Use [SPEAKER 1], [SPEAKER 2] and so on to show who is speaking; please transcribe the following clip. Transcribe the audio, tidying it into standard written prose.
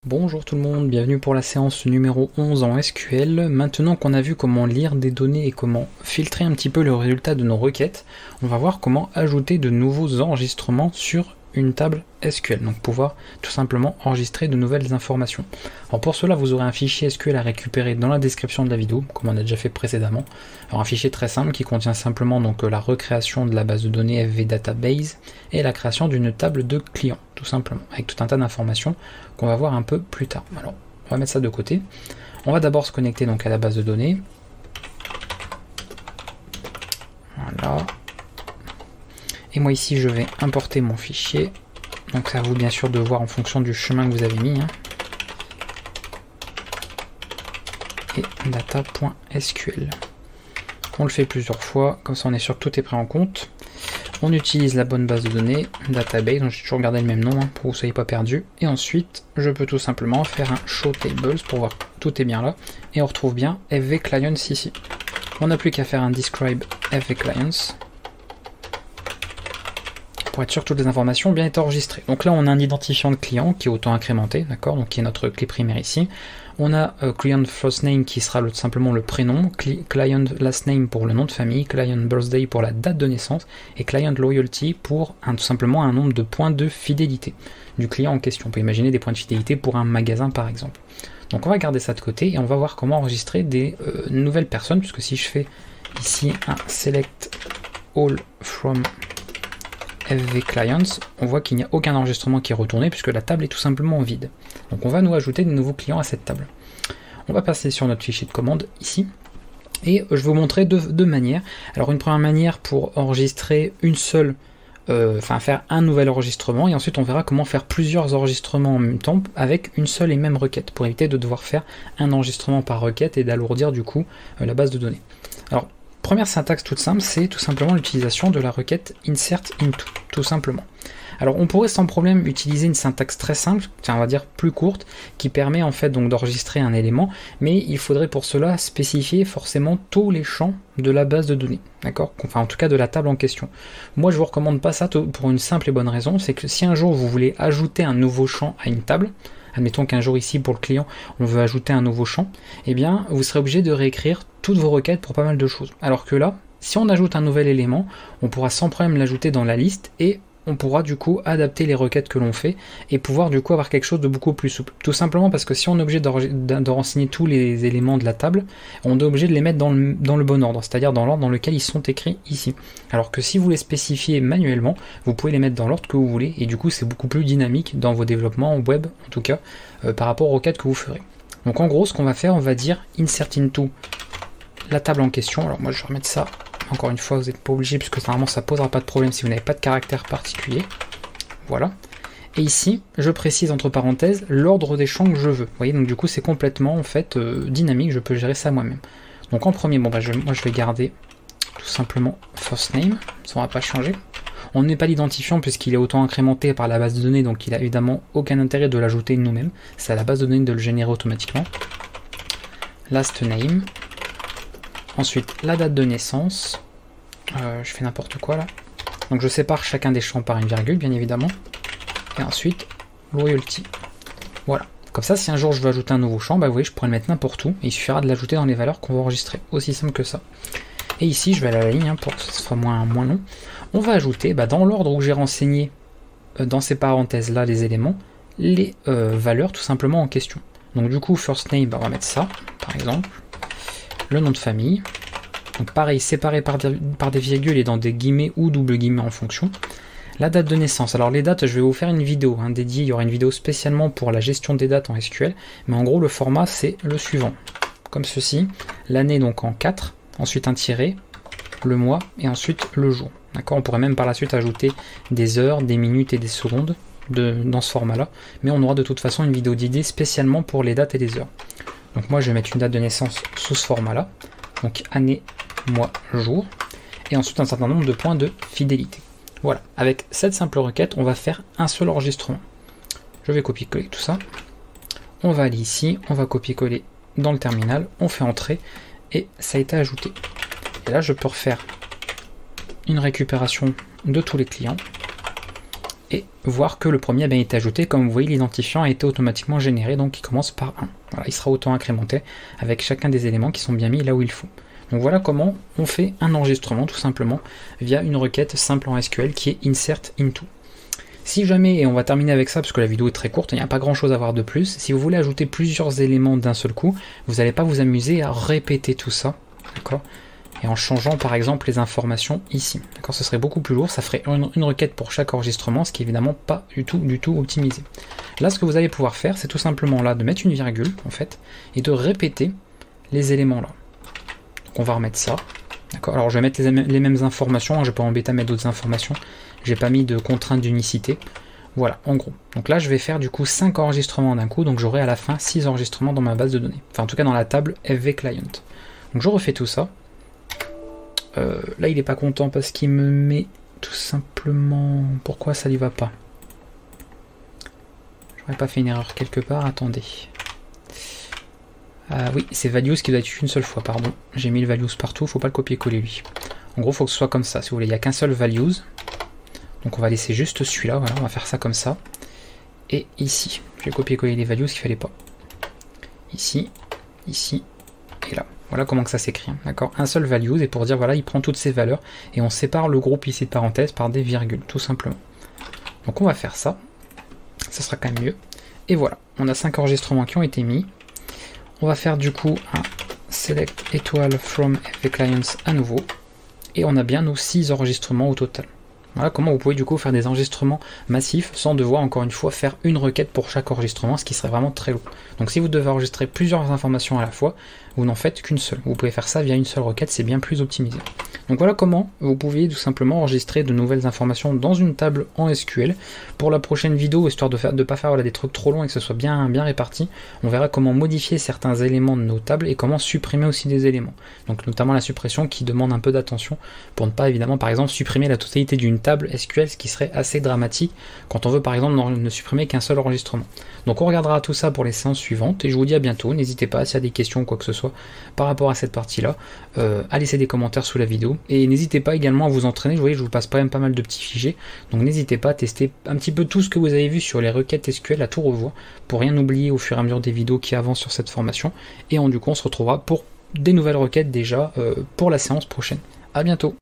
[SPEAKER 1] Bonjour tout le monde, bienvenue pour la séance numéro 11 en SQL. Maintenant qu'on a vu comment lire des données et comment filtrer un petit peu le résultat de nos requêtes, on va voir comment ajouter de nouveaux enregistrements sur une table SQL, donc pouvoir tout simplement enregistrer de nouvelles informations. Alors pour cela, vous aurez un fichier SQL à récupérer dans la description de la vidéo, comme on a déjà fait précédemment. Alors un fichier très simple qui contient simplement donc la recréation de la base de données FV Database et la création d'une table de clients, tout simplement, avec tout un tas d'informations qu'on va voir un peu plus tard. Alors on va mettre ça de côté. On va d'abord se connecter donc à la base de données. Voilà. Et moi ici je vais importer mon fichier, donc c'est à vous bien sûr de voir en fonction du chemin que vous avez mis, et data.sql. On le fait plusieurs fois, comme ça on est sûr que tout est pris en compte. On utilise la bonne base de données, database, donc j'ai toujours gardé le même nom pour que vous ne soyez pas perdu. Et ensuite je peux tout simplement faire un show tables pour voir que tout est bien là, et on retrouve bien FV clients ici. On n'a plus qu'à faire un describe FV clients, pour être sûr que toutes les informations ont bien été enregistrées. Donc là on a un identifiant de client qui est auto-incrémenté, d'accord, donc qui est notre clé primaire ici. On a client first name qui sera simplement le prénom, client last name pour le nom de famille, client birthday pour la date de naissance, et client loyalty pour tout simplement un nombre de points de fidélité du client en question. On peut imaginer des points de fidélité pour un magasin par exemple. Donc on va garder ça de côté et on va voir comment enregistrer des nouvelles personnes, puisque si je fais ici un select all from FV Clients, on voit qu'il n'y a aucun enregistrement qui est retourné puisque la table est tout simplement vide. Donc on va nous ajouter de nouveaux clients à cette table. On va passer sur notre fichier de commande ici et je vais vous montrer deux manières. Alors une première manière pour enregistrer une seule, faire un nouvel enregistrement, et ensuite on verra comment faire plusieurs enregistrements en même temps avec une seule et même requête pour éviter de devoir faire un enregistrement par requête et d'alourdir du coup la base de données. Alors première syntaxe toute simple, c'est tout simplement l'utilisation de la requête insert into, tout simplement. Alors on pourrait sans problème utiliser une syntaxe très simple, on va dire plus courte, qui permet en fait donc d'enregistrer un élément, mais il faudrait pour cela spécifier forcément tous les champs de la base de données, d'accord, enfin en tout cas de la table en question. Moi je vous recommande pas ça pour une simple et bonne raison, c'est que si un jour vous voulez ajouter un nouveau champ à une table, admettons qu'un jour ici pour le client on veut ajouter un nouveau champ, eh bien vous serez obligé de réécrire toutes vos requêtes pour pas mal de choses. Alors que là, si on ajoute un nouvel élément, on pourra sans problème l'ajouter dans la liste et on pourra du coup adapter les requêtes que l'on fait et pouvoir du coup avoir quelque chose de beaucoup plus souple. Tout simplement parce que si on est obligé de renseigner tous les éléments de la table, on est obligé de les mettre dans le bon ordre, c'est-à-dire dans l'ordre dans lequel ils sont écrits ici. Alors que si vous les spécifiez manuellement, vous pouvez les mettre dans l'ordre que vous voulez et du coup c'est beaucoup plus dynamique dans vos développements web en tout cas par rapport aux requêtes que vous ferez. Donc en gros ce qu'on va faire, on va dire insert into la table en question. Alors moi je vais remettre ça, encore une fois vous n'êtes pas obligé puisque normalement ça posera pas de problème si vous n'avez pas de caractère particulier. Voilà. Et ici je précise entre parenthèses l'ordre des champs que je veux. Vous voyez, donc du coup c'est complètement en fait dynamique, je peux gérer ça moi-même. Donc en premier, bon bah moi je vais garder tout simplement first name, ça ne va pas changer. On n'est pas l'identifiant puisqu'il est auto-incrémenté par la base de données, donc il a évidemment aucun intérêt de l'ajouter nous-mêmes. C'est à la base de données de le générer automatiquement. Last name. Ensuite, la date de naissance. Je fais n'importe quoi là. Donc je sépare chacun des champs par une virgule, bien évidemment. Et ensuite, loyalty. Voilà. Comme ça, si un jour je veux ajouter un nouveau champ, bah vous voyez, je pourrais le mettre n'importe où. Et il suffira de l'ajouter dans les valeurs qu'on va enregistrer. Aussi simple que ça. Et ici, je vais aller à la ligne pour que ce soit moins long. On va ajouter, dans l'ordre où j'ai renseigné dans ces parenthèses-là les éléments, les valeurs tout simplement en question. Donc du coup, first name, on va mettre ça, par exemple. Le nom de famille, donc pareil, séparé par des virgules et dans des guillemets ou double guillemets en fonction. La date de naissance, alors les dates, je vais vous faire une vidéo dédiée, il y aura une vidéo spécialement pour la gestion des dates en SQL, mais en gros le format c'est le suivant, comme ceci, l'année donc en 4, ensuite un tiret, le mois et ensuite le jour. D'accord, on pourrait même par la suite ajouter des heures, des minutes et des secondes dans ce format-là, mais on aura de toute façon une vidéo dédiée spécialement pour les dates et les heures. Donc moi je vais mettre une date de naissance sous ce format-là, donc année, mois, jour, et ensuite un certain nombre de points de fidélité. Voilà, avec cette simple requête, on va faire un seul enregistrement. Je vais copier-coller tout ça. On va aller ici, on va copier-coller dans le terminal, on fait entrer, et ça a été ajouté. Et là je peux refaire une récupération de tous les clients, et voir que le premier a bien été ajouté. Comme vous voyez, l'identifiant a été automatiquement généré, donc il commence par 1. Voilà, il sera auto-incrémenté avec chacun des éléments qui sont bien mis là où il faut. Donc voilà comment on fait un enregistrement tout simplement via une requête simple en SQL qui est insert into. Si jamais, et on va terminer avec ça parce que la vidéo est très courte, il n'y a pas grand chose à voir de plus, si vous voulez ajouter plusieurs éléments d'un seul coup, vous n'allez pas vous amuser à répéter tout ça, d'accord? Et en changeant par exemple les informations ici, d'accord? Ce serait beaucoup plus lourd, ça ferait une requête pour chaque enregistrement, ce qui est évidemment pas du tout optimisé. Là, ce que vous allez pouvoir faire, c'est tout simplement là de mettre une virgule en fait, et de répéter les éléments là. Donc on va remettre ça, d'accord? Alors je vais mettre les mêmes informations, hein, je peux en bêta mettre d'autres informations. J'ai pas mis de contrainte d'unicité. Voilà, en gros. Donc là, je vais faire du coup 5 enregistrements d'un coup, donc j'aurai à la fin 6 enregistrements dans ma base de données. Enfin, en tout cas dans la table FV Client. Donc je refais tout ça. Là, il n'est pas content parce qu'il me met tout simplement... Pourquoi ça lui va pas? J'aurais pas fait une erreur quelque part, attendez. Oui, c'est values qui doit être une seule fois, pardon. J'ai mis le values partout, faut pas le copier-coller lui. En gros, il faut que ce soit comme ça, si vous voulez. Il n'y a qu'un seul values. Donc on va laisser juste celui-là, voilà, on va faire ça comme ça. Et ici, je vais copier-coller les values qu'il fallait pas. Ici, ici, et là. Voilà comment que ça s'écrit, hein, d'accord? Un seul values, et pour dire, voilà, il prend toutes ces valeurs, et on sépare le groupe ici de parenthèses par des virgules, tout simplement. Donc on va faire ça, ça sera quand même mieux. Et voilà, on a 5 enregistrements qui ont été mis. On va faire du coup un select étoile from FV Clients à nouveau, et on a bien nos 6 enregistrements au total. Voilà comment vous pouvez du coup faire des enregistrements massifs sans devoir encore une fois faire une requête pour chaque enregistrement, ce qui serait vraiment très lourd. Donc si vous devez enregistrer plusieurs informations à la fois, vous n'en faites qu'une seule. Vous pouvez faire ça via une seule requête, c'est bien plus optimisé. Donc voilà comment vous pouvez tout simplement enregistrer de nouvelles informations dans une table en SQL. Pour la prochaine vidéo, histoire de ne pas faire voilà, des trucs trop longs et que ce soit bien réparti, on verra comment modifier certains éléments de nos tables et comment supprimer aussi des éléments. Donc notamment la suppression qui demande un peu d'attention pour ne pas évidemment par exemple supprimer la totalité d'une table SQL, ce qui serait assez dramatique quand on veut par exemple ne supprimer qu'un seul enregistrement. Donc on regardera tout ça pour les séances suivantes et je vous dis à bientôt. N'hésitez pas s'il y a des questions ou quoi que ce soit par rapport à cette partie-là, à laisser des commentaires sous la vidéo et n'hésitez pas également à vous entraîner. Vous voyez, je vous passe quand même pas mal de petits fichiers, donc n'hésitez pas à tester un petit peu tout ce que vous avez vu sur les requêtes SQL, à tout revoir pour rien oublier au fur et à mesure des vidéos qui avancent sur cette formation. Et du coup on se retrouvera pour des nouvelles requêtes déjà pour la séance prochaine. À bientôt.